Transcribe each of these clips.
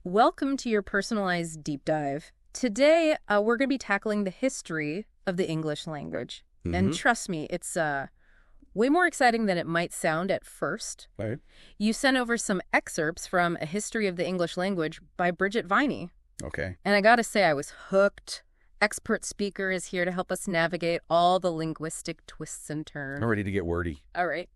Welcome to your personalized deep dive. Today, we're going to be tackling the history of the English language. And trust me, it's way more exciting than it might sound at first. Right. You sent over some excerpts from A History of the English Language by Bridget Viney. Okay. And I gotta say, I was hooked. Expert speaker is here to help us navigate all the linguistic twists and turns. I'm ready to get wordy. All right.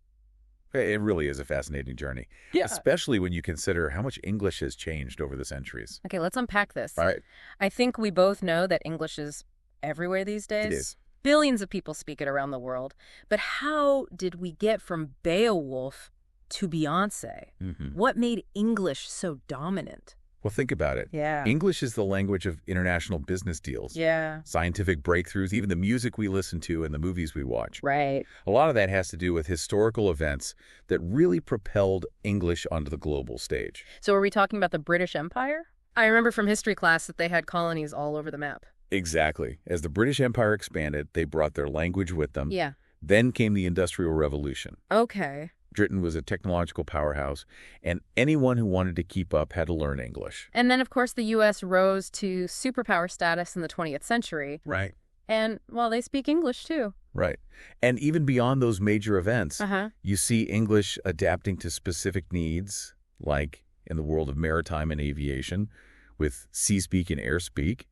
It really is a fascinating journey. Yeah. Especially when you consider how much English has changed over the centuries. Okay, let's unpack this. All right. I think we both know that English is everywhere these days. It is. Billions of people speak it around the world. But how did we get from Beowulf to Beyonce? What made English so dominant? Well, think about it. Yeah. English is the language of international business deals. Yeah. Scientific breakthroughs, even the music we listen to and the movies we watch. Right. A lot of that has to do with historical events that really propelled English onto the global stage. So are we talking about the British Empire? I remember from history class that they had colonies all over the map. Exactly. As the British Empire expanded, they brought their language with them. Yeah. Then came the Industrial Revolution. Okay. Britain was a technological powerhouse, and anyone who wanted to keep up had to learn English. And then, of course, the U.S. rose to superpower status in the 20th century. Right. And, well, they speak English, too. Right. And even beyond those major events, you see English adapting to specific needs, like in the world of maritime and aviation, with sea-speak and air-speak.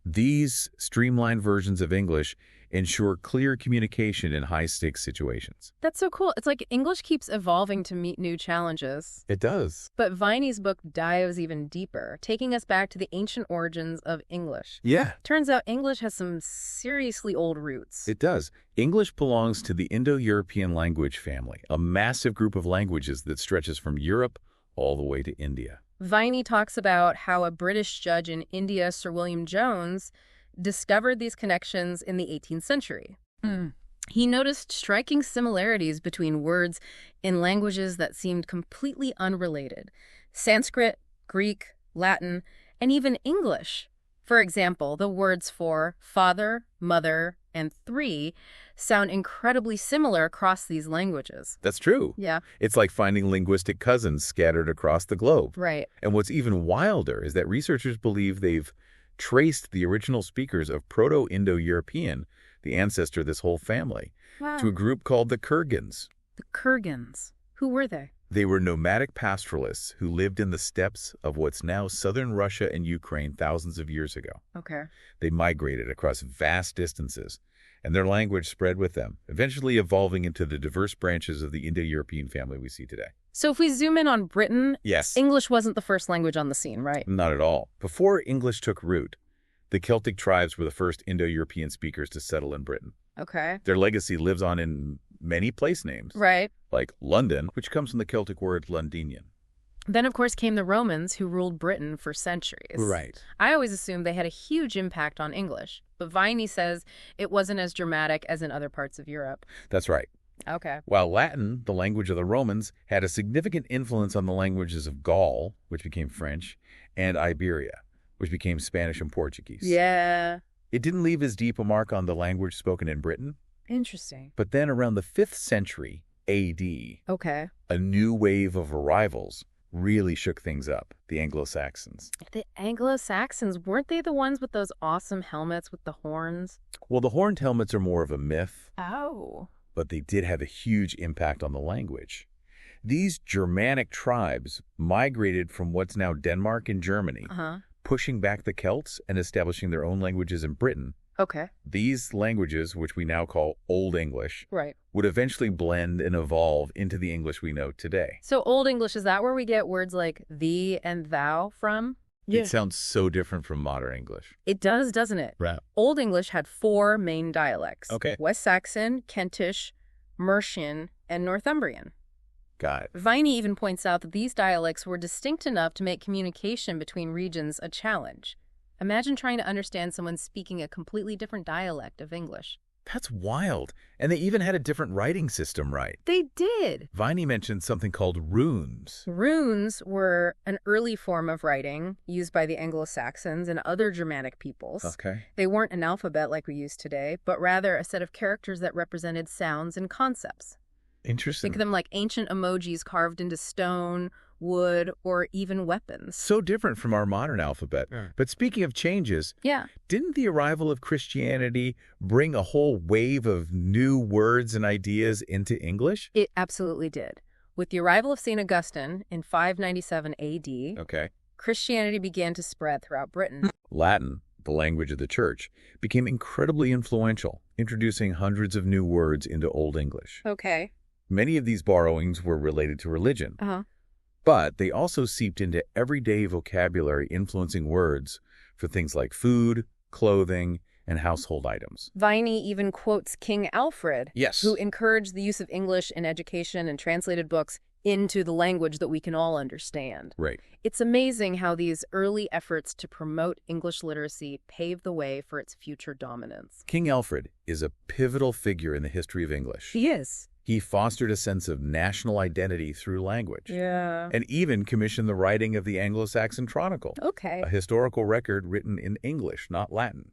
These streamlined versions of English ensure clear communication in high-stakes situations. That's so cool. It's like English keeps evolving to meet new challenges. It does. But Viney's book dives even deeper, taking us back to the ancient origins of English. Yeah. Turns out English has some seriously old roots. It does. English belongs to the Indo-European language family, a massive group of languages that stretches from Europe all the way to India. Viney talks about how a British judge in India, Sir William Jones, discovered these connections in the 18th century. He noticed striking similarities between words in languages that seemed completely unrelated. Sanskrit, Greek, Latin, and even English. For example, the words for father, mother, and three sound incredibly similar across these languages. That's true. Yeah. It's like finding linguistic cousins scattered across the globe. Right. And what's even wilder is that researchers believe they've traced the original speakers of Proto-Indo-European, the ancestor of this whole family, to a group called the Kurgans. The Kurgans. Who were they? They were nomadic pastoralists who lived in the steppes of what's now southern Russia and Ukraine thousands of years ago. Okay. They migrated across vast distances, and their language spread with them, eventually evolving into the diverse branches of the Indo-European family we see today. So if we zoom in on Britain, Yes. English wasn't the first language on the scene, right? Not at all. Before English took root, the Celtic tribes were the first Indo-European speakers to settle in Britain. Okay. Their legacy lives on in many place names, Right. like London, which comes from the Celtic word Londinian. Then, of course, came the Romans, who ruled Britain for centuries. Right. I always assumed they had a huge impact on English, but Viney says it wasn't as dramatic as in other parts of Europe. That's right. Okay. While Latin, the language of the Romans, had a significant influence on the languages of Gaul, which became French, and Iberia, which became Spanish and Portuguese. Yeah. It didn't leave as deep a mark on the language spoken in Britain. Interesting. But then around the 5th century AD, Okay. a new wave of arrivals really shook things up, the Anglo-Saxons. The Anglo-Saxons, weren't they the ones with those awesome helmets with the horns? Well, the horned helmets are more of a myth, Oh. but they did have a huge impact on the language. These Germanic tribes migrated from what's now Denmark and Germany, pushing back the Celts and establishing their own languages in Britain. Okay. These languages, which we now call Old English, Right. would eventually blend and evolve into the English we know today. So Old English, is that where we get words like thee and thou from? It sounds so different from modern English. It does, doesn't it? Right. Old English had 4 main dialects. Okay. West Saxon, Kentish, Mercian, and Northumbrian. Got it. Viney even points out that these dialects were distinct enough to make communication between regions a challenge. Imagine trying to understand someone speaking a completely different dialect of English. That's wild. And they even had a different writing system, right? They did. Viney mentioned something called runes. Runes were an early form of writing used by the Anglo-Saxons and other Germanic peoples. Okay. They weren't an alphabet like we use today, but rather a set of characters that represented sounds and concepts. Interesting. Think of them like ancient emojis carved into stone wood, or even weapons. So different from our modern alphabet. Yeah. But speaking of changes, didn't the arrival of Christianity bring a whole wave of new words and ideas into English? It absolutely did. With the arrival of St. Augustine in 597 A.D., Christianity began to spread throughout Britain. Latin, the language of the church, became incredibly influential, introducing hundreds of new words into Old English. Okay. Many of these borrowings were related to religion, but they also seeped into everyday vocabulary, influencing words for things like food, clothing, and household items. Viney even quotes King Alfred, yes, who encouraged the use of English in education and translated books into the language that we can all understand. Right. It's amazing how these early efforts to promote English literacy paved the way for its future dominance. King Alfred is a pivotal figure in the history of English. He is. He fostered a sense of national identity through language. Yeah. And even commissioned the writing of the Anglo-Saxon Chronicle. Okay. A historical record written in English, not Latin.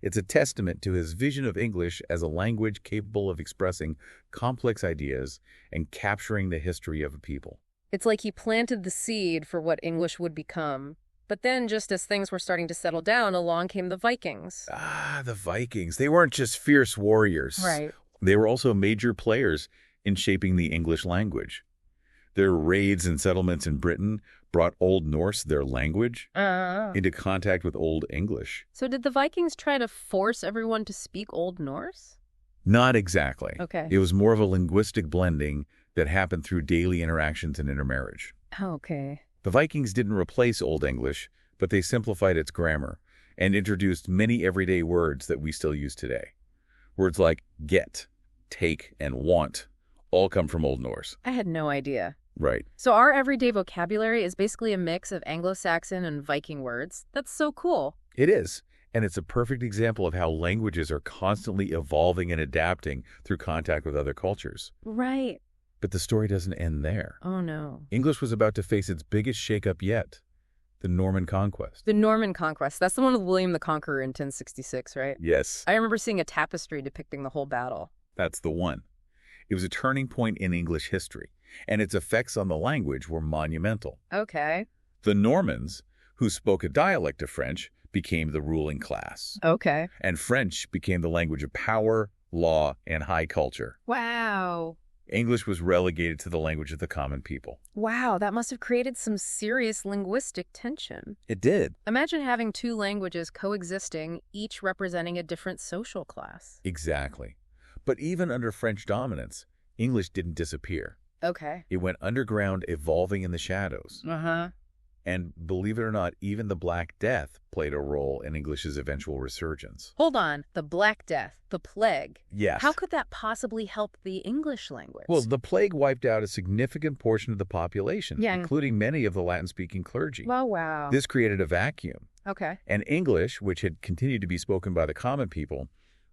It's a testament to his vision of English as a language capable of expressing complex ideas and capturing the history of a people. It's like he planted the seed for what English would become. But then, just as things were starting to settle down, along came the Vikings. Ah, the Vikings. They weren't just fierce warriors. Right. They were also major players in shaping the English language. Their raids and settlements in Britain brought Old Norse, their language, into contact with Old English. So did the Vikings try to force everyone to speak Old Norse? Not exactly. Okay. It was more of a linguistic blending that happened through daily interactions and intermarriage. Okay. The Vikings didn't replace Old English, but they simplified its grammar and introduced many everyday words that we still use today. Words like get, take, and want all come from Old Norse. I had no idea. Right. So our everyday vocabulary is basically a mix of Anglo-Saxon and Viking words. That's so cool. It is. And it's a perfect example of how languages are constantly evolving and adapting through contact with other cultures. Right. But the story doesn't end there. Oh, no. English was about to face its biggest shakeup yet, the Norman Conquest. The Norman Conquest. That's the one with William the Conqueror in 1066, right? Yes. I remember seeing a tapestry depicting the whole battle. That's the one. It was a turning point in English history, and its effects on the language were monumental. Okay. The Normans, who spoke a dialect of French, became the ruling class. Okay. And French became the language of power, law, and high culture. Wow. English was relegated to the language of the common people. Wow, that must have created some serious linguistic tension. It did. Imagine having two languages coexisting, each representing a different social class. Exactly. But even under French dominance, English didn't disappear. Okay. It went underground, evolving in the shadows. Uh-huh. And believe it or not, even the Black Death played a role in English's eventual resurgence. Hold on. The Black Death, the plague. Yes. How could that possibly help the English language? Well, the plague wiped out a significant portion of the population, including many of the Latin-speaking clergy. Oh, wow. This created a vacuum. Okay. And English, which had continued to be spoken by the common people,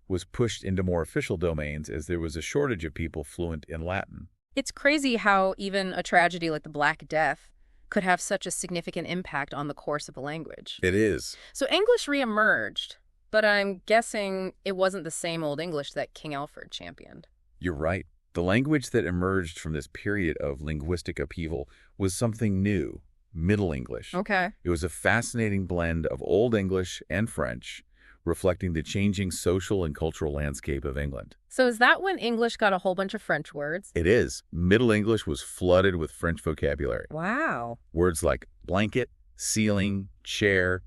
was pushed into more official domains as there was a shortage of people fluent in Latin. It's crazy how even a tragedy like the Black Death could have such a significant impact on the course of a language. It is. So English reemerged, but I'm guessing it wasn't the same Old English that King Alfred championed. You're right. The language that emerged from this period of linguistic upheaval was something new, Middle English. Okay. It was a fascinating blend of Old English and French, reflecting the changing social and cultural landscape of England. So is that when English got a whole bunch of French words? It is. Middle English was flooded with French vocabulary. Wow. Words like blanket, ceiling, chair,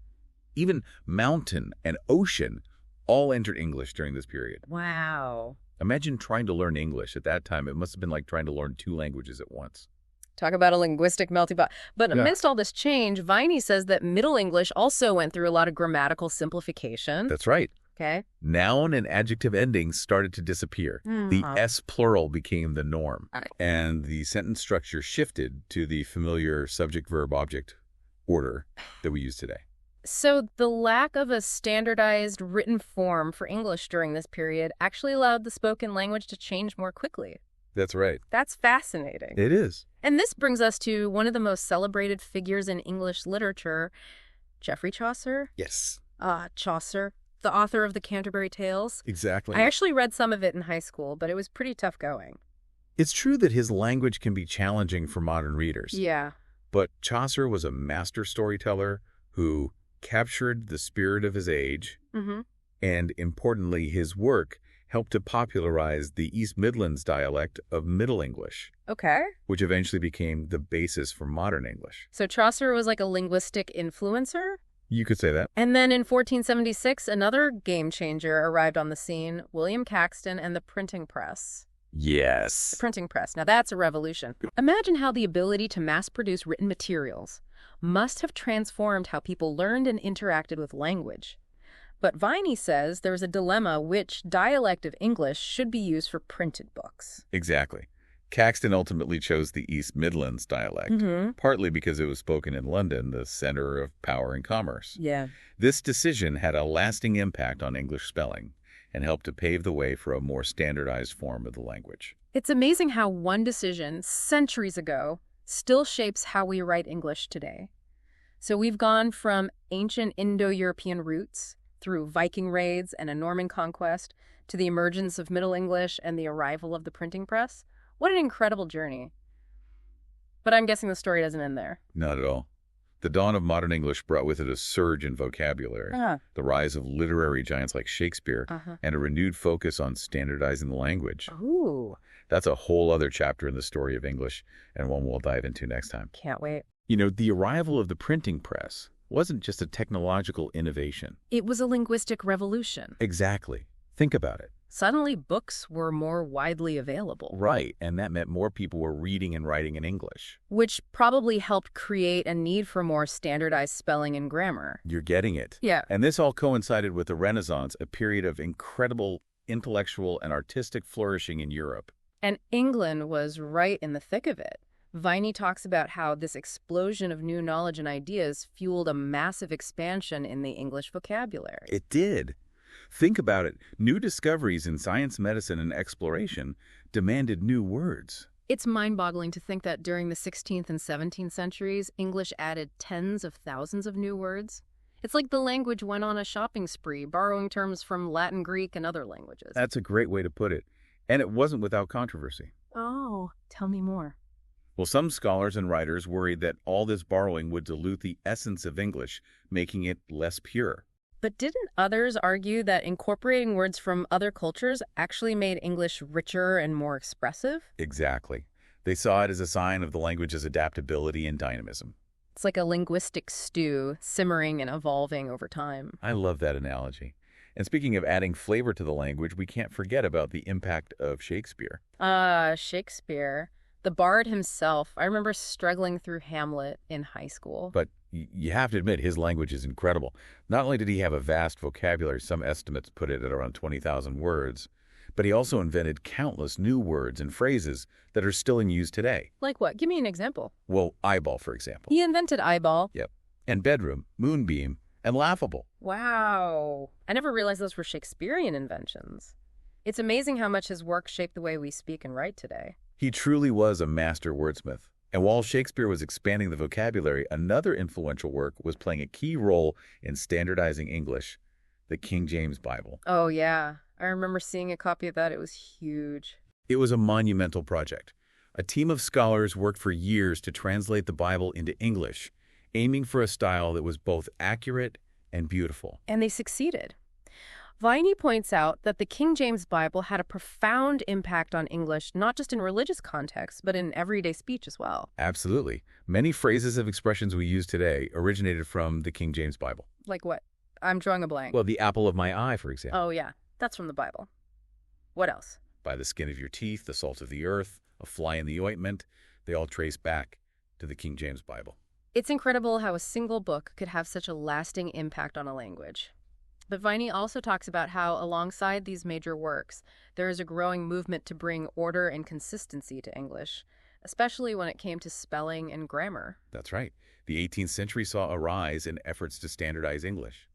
even mountain and ocean all entered English during this period. Wow. Imagine trying to learn English at that time. It must have been like trying to learn two languages at once. Talk about a linguistic melting pot. But amidst all this change, Viney says that Middle English also went through a lot of grammatical simplification. That's right. Okay. Noun and adjective endings started to disappear. The S plural became the norm. And the sentence structure shifted to the familiar subject-verb-object order that we use today. So the lack of a standardized written form for English during this period actually allowed the spoken language to change more quickly. That's right. That's fascinating. It is. And this brings us to one of the most celebrated figures in English literature, Geoffrey Chaucer. Yes. Chaucer, the author of the Canterbury Tales. Exactly. I actually read some of it in high school, but it was pretty tough going. It's true that his language can be challenging for modern readers. Yeah. But Chaucer was a master storyteller who captured the spirit of his age, and importantly, his work helped to popularize the East Midlands dialect of Middle English, Okay. which eventually became the basis for modern English. So Chaucer was like a linguistic influencer? You could say that. And then in 1476, another game changer arrived on the scene, William Caxton and the printing press. Yes. The printing press. Now that's a revolution. Imagine how the ability to mass-produce written materials must have transformed how people learned and interacted with language. But Viney says there's a dilemma: which dialect of English should be used for printed books. Exactly. Caxton ultimately chose the East Midlands dialect, partly because it was spoken in London, the center of power and commerce. Yeah. This decision had a lasting impact on English spelling and helped to pave the way for a more standardized form of the language. It's amazing how one decision centuries ago still shapes how we write English today. So we've gone from ancient Indo-European roots through Viking raids and a Norman conquest to the emergence of Middle English and the arrival of the printing press. What an incredible journey. But I'm guessing the story doesn't end there. Not at all. The dawn of modern English brought with it a surge in vocabulary, the rise of literary giants like Shakespeare, and a renewed focus on standardizing the language. Ooh. That's a whole other chapter in the story of English, and one we'll dive into next time. Can't wait. You know, the arrival of the printing press wasn't just a technological innovation. It was a linguistic revolution. Exactly. Think about it. Suddenly, books were more widely available. Right, and that meant more people were reading and writing in English. Which probably helped create a need for more standardized spelling and grammar. You're getting it. Yeah. And this all coincided with the Renaissance, a period of incredible intellectual and artistic flourishing in Europe. And England was right in the thick of it. Viney talks about how this explosion of new knowledge and ideas fueled a massive expansion in the English vocabulary. It did. Think about it. New discoveries in science, medicine, and exploration demanded new words. It's mind-boggling to think that during the 16th and 17th centuries, English added tens of thousands of new words. It's like the language went on a shopping spree, borrowing terms from Latin, Greek, and other languages. That's a great way to put it. And it wasn't without controversy. Oh, tell me more. Well, some scholars and writers worried that all this borrowing would dilute the essence of English, making it less pure. But didn't others argue that incorporating words from other cultures actually made English richer and more expressive? Exactly. They saw it as a sign of the language's adaptability and dynamism. It's like a linguistic stew, simmering and evolving over time. I love that analogy. And speaking of adding flavor to the language, we can't forget about the impact of Shakespeare. Shakespeare. The bard himself. I remember struggling through Hamlet in high school. But you have to admit, his language is incredible. Not only did he have a vast vocabulary, some estimates put it at around 20,000 words, but he also invented countless new words and phrases that are still in use today. Like what? Give me an example. Well, eyeball, for example. He invented eyeball. Yep. And bedroom, moonbeam, and laughable. Wow. I never realized those were Shakespearean inventions. It's amazing how much his work shaped the way we speak and write today. He truly was a master wordsmith. And while Shakespeare was expanding the vocabulary, another influential work was playing a key role in standardizing English, the King James Bible. Oh, yeah. I remember seeing a copy of that. It was huge. It was a monumental project. A team of scholars worked for years to translate the Bible into English, aiming for a style that was both accurate and beautiful. And they succeeded. Viney points out that the King James Bible had a profound impact on English, not just in religious contexts, but in everyday speech as well. Absolutely. Many phrases and expressions we use today originated from the King James Bible. Like what? I'm drawing a blank. Well, the apple of my eye, for example. Oh, yeah. That's from the Bible. What else? By the skin of your teeth, the salt of the earth, a fly in the ointment, they all trace back to the King James Bible. It's incredible how a single book could have such a lasting impact on a language. But Viney also talks about how, alongside these major works, there is a growing movement to bring order and consistency to English, especially when it came to spelling and grammar. That's right. The 18th century saw a rise in efforts to standardize English.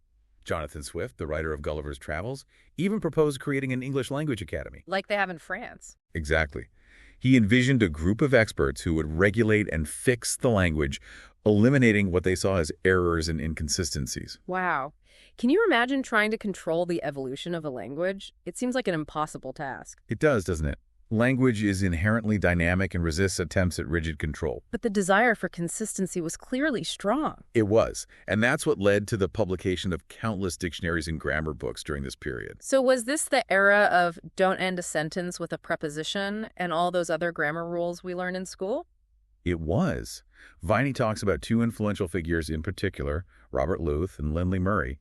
Jonathan Swift, the writer of Gulliver's Travels, even proposed creating an English language academy. Like they have in France. Exactly. He envisioned a group of experts who would regulate and fix the language, eliminating what they saw as errors and inconsistencies. Wow. Can you imagine trying to control the evolution of a language? It seems like an impossible task. It does, doesn't it? Language is inherently dynamic and resists attempts at rigid control. But the desire for consistency was clearly strong. It was, and that's what led to the publication of countless dictionaries and grammar books during this period. So was this the era of don't end a sentence with a preposition and all those other grammar rules we learn in school? It was. Viney talks about two influential figures in particular, Robert Louth and Lindley Murray.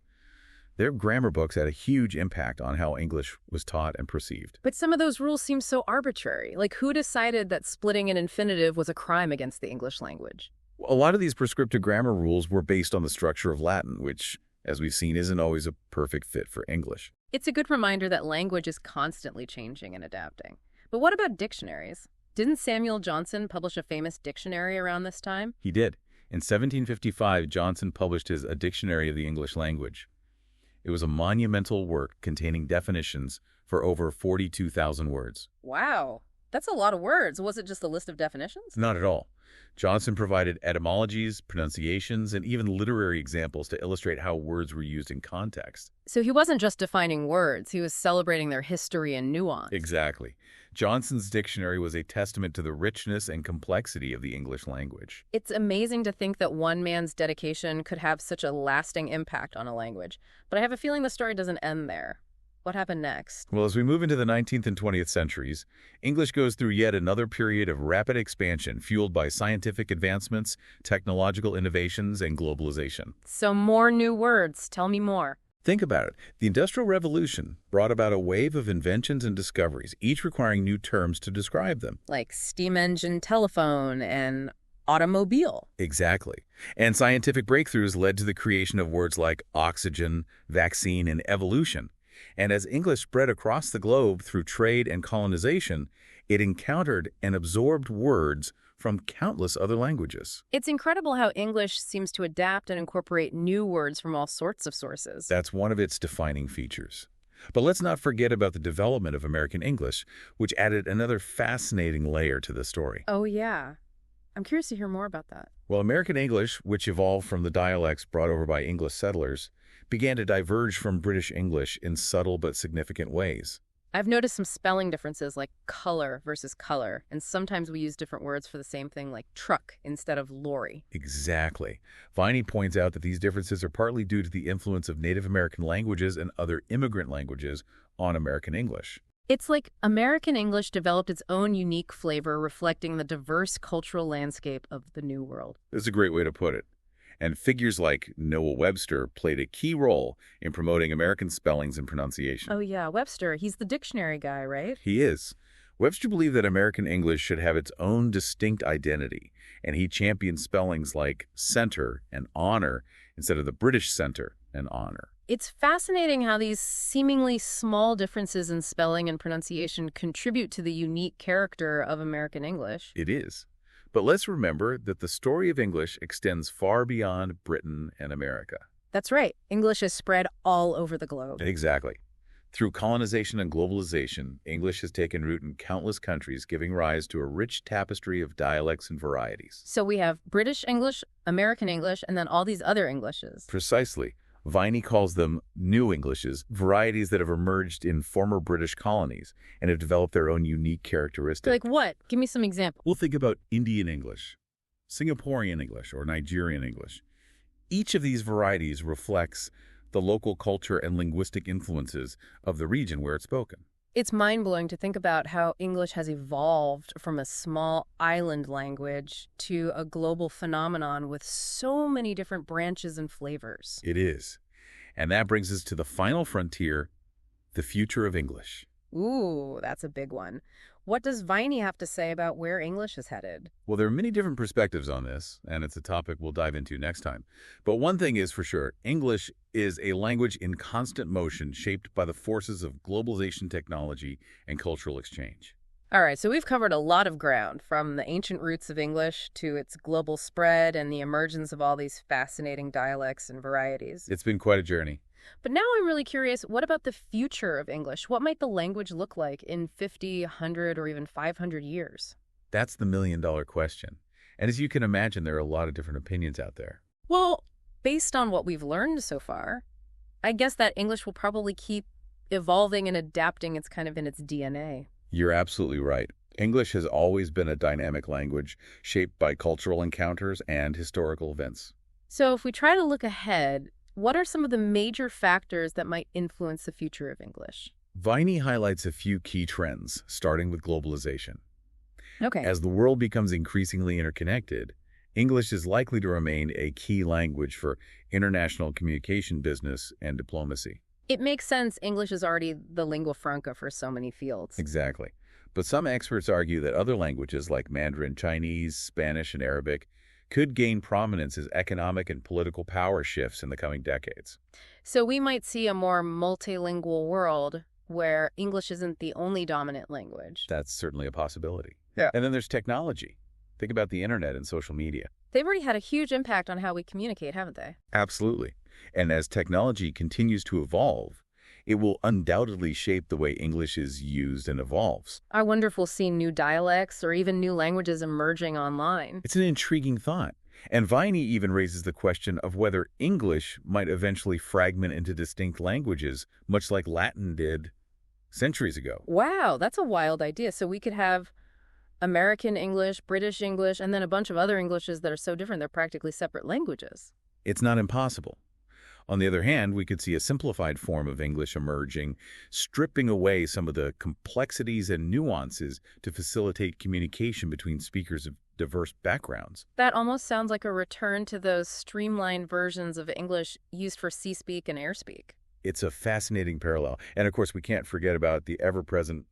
Their grammar books had a huge impact on how English was taught and perceived. But some of those rules seem so arbitrary. Like, who decided that splitting an infinitive was a crime against the English language? A lot of these prescriptive grammar rules were based on the structure of Latin, which, as we've seen, isn't always a perfect fit for English. It's a good reminder that language is constantly changing and adapting. But what about dictionaries? Didn't Samuel Johnson publish a famous dictionary around this time? He did. In 1755, Johnson published his A Dictionary of the English Language. It was a monumental work containing definitions for over 42,000 words. Wow, that's a lot of words. Was it just a list of definitions? Not at all. Johnson provided etymologies, pronunciations, and even literary examples to illustrate how words were used in context. So he wasn't just defining words, he was celebrating their history and nuance. Exactly. Johnson's dictionary was a testament to the richness and complexity of the English language. It's amazing to think that one man's dedication could have such a lasting impact on a language. But I have a feeling the story doesn't end there. What happened next? Well, as we move into the 19th and 20th centuries, English goes through yet another period of rapid expansion fueled by scientific advancements, technological innovations, and globalization. So more new words. Tell me more. Think about it. The Industrial Revolution brought about a wave of inventions and discoveries, each requiring new terms to describe them. Like steam engine, telephone, and automobile. Exactly. And scientific breakthroughs led to the creation of words like oxygen, vaccine, and evolution. And as English spread across the globe through trade and colonization, it encountered and absorbed words from countless other languages. It's incredible how English seems to adapt and incorporate new words from all sorts of sources. That's one of its defining features. But let's not forget about the development of American English, which added another fascinating layer to the story. Oh, yeah. I'm curious to hear more about that. Well, American English, which evolved from the dialects brought over by English settlers, began to diverge from British English in subtle but significant ways. I've noticed some spelling differences like color versus color, and sometimes we use different words for the same thing like truck instead of lorry. Exactly. Viney points out that these differences are partly due to the influence of Native American languages and other immigrant languages on American English. It's like American English developed its own unique flavor reflecting the diverse cultural landscape of the New World. That's a great way to put it. And figures like Noah Webster played a key role in promoting American spellings and pronunciation. Oh yeah, Webster, he's the dictionary guy, right? He is. Webster believed that American English should have its own distinct identity, and he championed spellings like center and honor instead of the British center and honor. It's fascinating how these seemingly small differences in spelling and pronunciation contribute to the unique character of American English. It is. But let's remember that the story of English extends far beyond Britain and America. That's right. English is spread all over the globe. Exactly. Through colonization and globalization, English has taken root in countless countries, giving rise to a rich tapestry of dialects and varieties. So we have British English, American English, and then all these other Englishes. Precisely. Viney calls them New Englishes, varieties that have emerged in former British colonies and have developed their own unique characteristics. Like what? Give me some examples. We'll think about Indian English, Singaporean English, or Nigerian English. Each of these varieties reflects the local culture and linguistic influences of the region where it's spoken. It's mind-blowing to think about how English has evolved from a small island language to a global phenomenon with so many different branches and flavors. It is. And that brings us to the final frontier, the future of English. Ooh, that's a big one. What does Viney have to say about where English is headed? Well, there are many different perspectives on this, and it's a topic we'll dive into next time. But one thing is for sure, English is a language in constant motion shaped by the forces of globalization, technology, and cultural exchange. All right, so we've covered a lot of ground, from the ancient roots of English to its global spread and the emergence of all these fascinating dialects and varieties. It's been quite a journey. But now I'm really curious, what about the future of English? What might the language look like in 50, 100, or even 500 years? That's the million-dollar question. And as you can imagine, there are a lot of different opinions out there. Well, based on what we've learned so far, I guess that English will probably keep evolving and adapting. It's kind of in its DNA. You're absolutely right. English has always been a dynamic language shaped by cultural encounters and historical events. So if we try to look ahead, what are some of the major factors that might influence the future of English? Viney highlights a few key trends, starting with globalization. Okay. As the world becomes increasingly interconnected, English is likely to remain a key language for international communication, business, and diplomacy. It makes sense. English is already the lingua franca for so many fields. Exactly. But some experts argue that other languages like Mandarin Chinese, Spanish, and Arabic could gain prominence as economic and political power shifts in the coming decades. So we might see a more multilingual world where English isn't the only dominant language. That's certainly a possibility. Yeah. And then there's technology. Think about the internet and social media. They've already had a huge impact on how we communicate, haven't they? Absolutely. And as technology continues to evolve, it will undoubtedly shape the way English is used and evolves. I wonder if we'll see new dialects or even new languages emerging online. It's an intriguing thought. And Viney even raises the question of whether English might eventually fragment into distinct languages, much like Latin did centuries ago. Wow, that's a wild idea. So we could have American English, British English, and then a bunch of other Englishes that are so different they're practically separate languages. It's not impossible. On the other hand, we could see a simplified form of English emerging, stripping away some of the complexities and nuances to facilitate communication between speakers of diverse backgrounds. That almost sounds like a return to those streamlined versions of English used for C-speak and airspeak. It's a fascinating parallel. And of course, we can't forget about the ever-present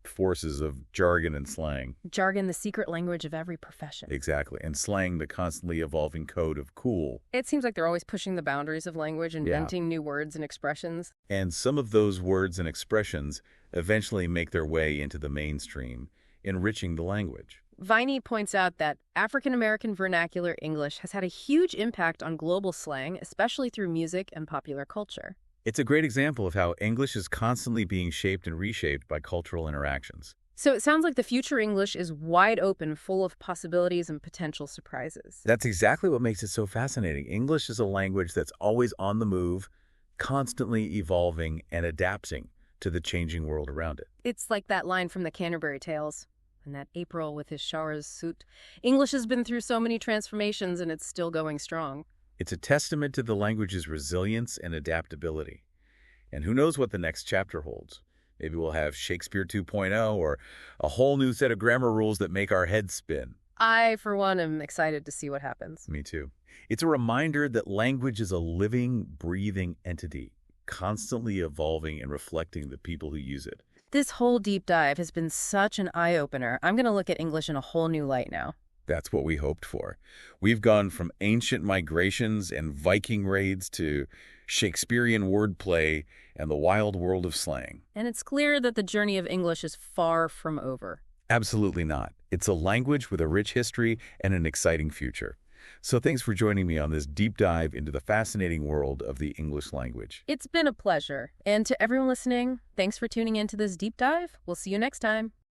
forces of jargon and slang. Jargon, the secret language of every profession. Exactly. And slang, the constantly evolving code of cool. It seems like they're always pushing the boundaries of language, inventing new words and expressions. And some of those words and expressions eventually make their way into the mainstream, enriching the language. Viney points out that African-American vernacular English has had a huge impact on global slang, especially through music and popular culture. It's a great example of how English is constantly being shaped and reshaped by cultural interactions. So it sounds like the future English is wide open, full of possibilities and potential surprises. That's exactly what makes it so fascinating. English is a language that's always on the move, constantly evolving and adapting to the changing world around it. It's like that line from the Canterbury Tales, and that April with his shower's suit. English has been through so many transformations and it's still going strong. It's a testament to the language's resilience and adaptability. And who knows what the next chapter holds? Maybe we'll have Shakespeare 2.0 or a whole new set of grammar rules that make our heads spin. I, for one, am excited to see what happens. Me too. It's a reminder that language is a living, breathing entity, constantly evolving and reflecting the people who use it. This whole deep dive has been such an eye-opener. I'm going to look at English in a whole new light now. That's what we hoped for. We've gone from ancient migrations and Viking raids to Shakespearean wordplay and the wild world of slang. And it's clear that the journey of English is far from over. Absolutely not. It's a language with a rich history and an exciting future. So thanks for joining me on this deep dive into the fascinating world of the English language. It's been a pleasure. And to everyone listening, thanks for tuning in to this deep dive. We'll see you next time.